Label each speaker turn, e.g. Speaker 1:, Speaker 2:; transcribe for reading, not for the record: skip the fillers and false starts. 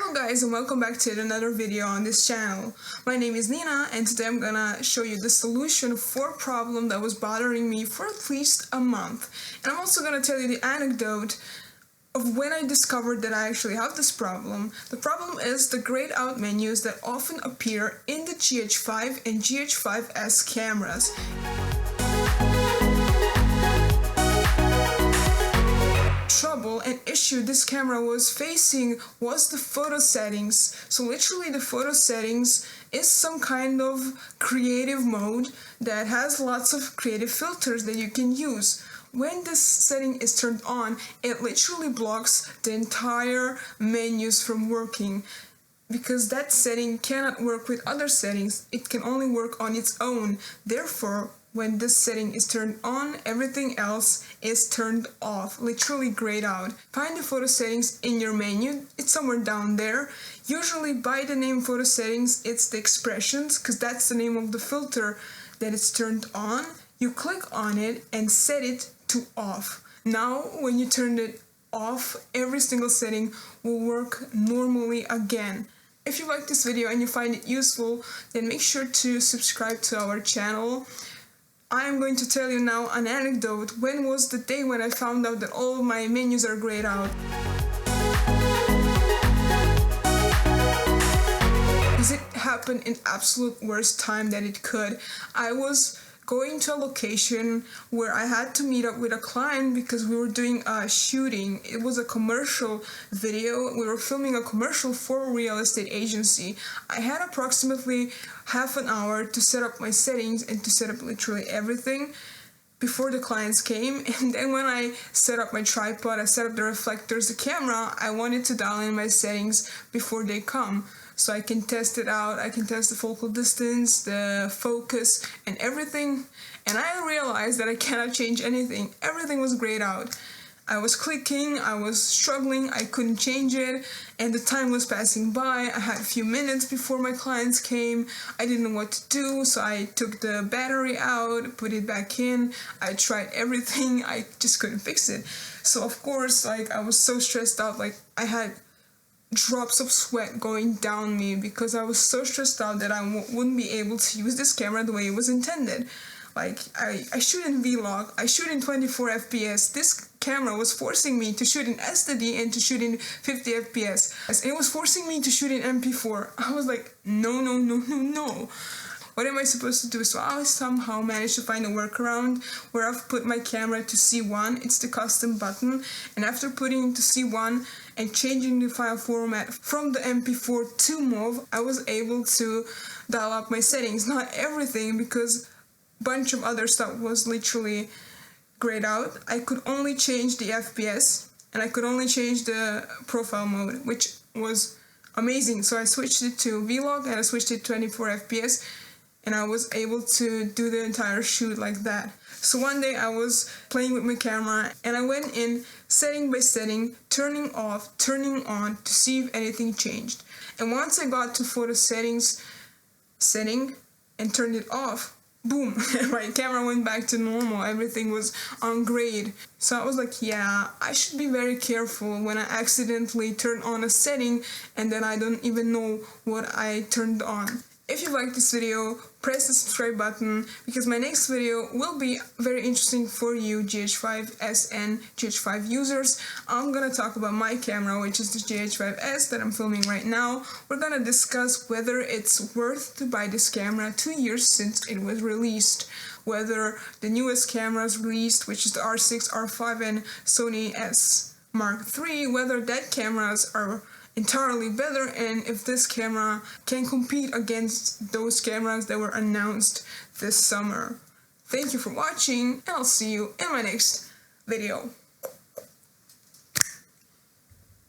Speaker 1: Hello guys, and welcome back to another video on this channel. My name is Nina, and today I'm gonna show you the solution for a problem that was bothering me for at least a month. And I'm also gonna tell you the anecdote of when I discovered that I actually have this problem. The problem is the grayed out menus that often appear in the GH5 and GH5s cameras. Trouble and issue this camera was facing was the photo settings. So literally the photo settings is some kind of creative mode that has lots of creative filters that you can use. When this setting is turned on, it literally blocks the entire menus from working, because that setting cannot work with other settings. It can only work on its own. Therefore, when this setting is turned on, everything else is turned off, literally grayed out. Find the photo settings in your menu. It's somewhere down there. Usually by the name photo settings, it's the expressions, because that's the name of the filter that is turned on. You click on it and set it to off. Now, when you turn it off, every single setting will work normally again. If you like this video and you find it useful, then make sure to subscribe to our channel. I am going to tell you now an anecdote. When was the day when I found out that all of my menus are grayed out? Because it happened in absolute worst time that it could. I was going to a location where I had to meet up with a client because we were doing a shooting. It was a commercial video. We were filming a commercial for a real estate agency. I had approximately half an hour to set up my settings and to set up literally everything before the clients came. And then when I set up my tripod, I set up the reflectors, the camera, I wanted to dial in my settings before they come, so I can test it out. I can test the focal distance, the focus, and everything. And I realized that I cannot change anything. Everything was grayed out. I was clicking, I was struggling, I couldn't change it, and the time was passing by. I had a few minutes before my clients came. I didn't know what to do, so I took the battery out, put it back in. I tried everything, I just couldn't fix it. So of course, I was so stressed out, I had drops of sweat going down me because I was so stressed out that I wouldn't be able to use this camera the way it was intended. I shoot in vlog, I shoot in 24 FPS. This camera was forcing me to shoot in STD and to shoot in 50 FPS. It was forcing me to shoot in MP4. I was like, no. What am I supposed to do? So I somehow managed to find a workaround where I've put my camera to C1. It's the custom button. And after putting it to C1 and changing the file format from the MP4 to MOV, I was able to dial up my settings. Not everything, because a bunch of other stuff was literally grayed out. I could only change the FPS and I could only change the profile mode, which was amazing. So I switched it to vlog and I switched it to 24 FPS. And I was able to do the entire shoot like that. So one day I was playing with my camera and I went in setting by setting, turning off, turning on to see if anything changed. And once I got to photo settings, setting, and turned it off, boom, my camera went back to normal. Everything was on grade. So I was like, yeah, I should be very careful when I accidentally turn on a setting and then I don't even know what I turned on. If you like this video, press the subscribe button, because my next video will be very interesting for you GH5s and GH5 users. I'm gonna talk about my camera, which is the GH5s that I'm filming right now. We're gonna discuss whether it's worth to buy this camera 2 years since it was released, whether the newest cameras released, which is the R6, R5 and Sony S Mark III, whether that cameras are entirely better, and if this camera can compete against those cameras that were announced this summer. Thank you for watching, and I'll see you in my next video.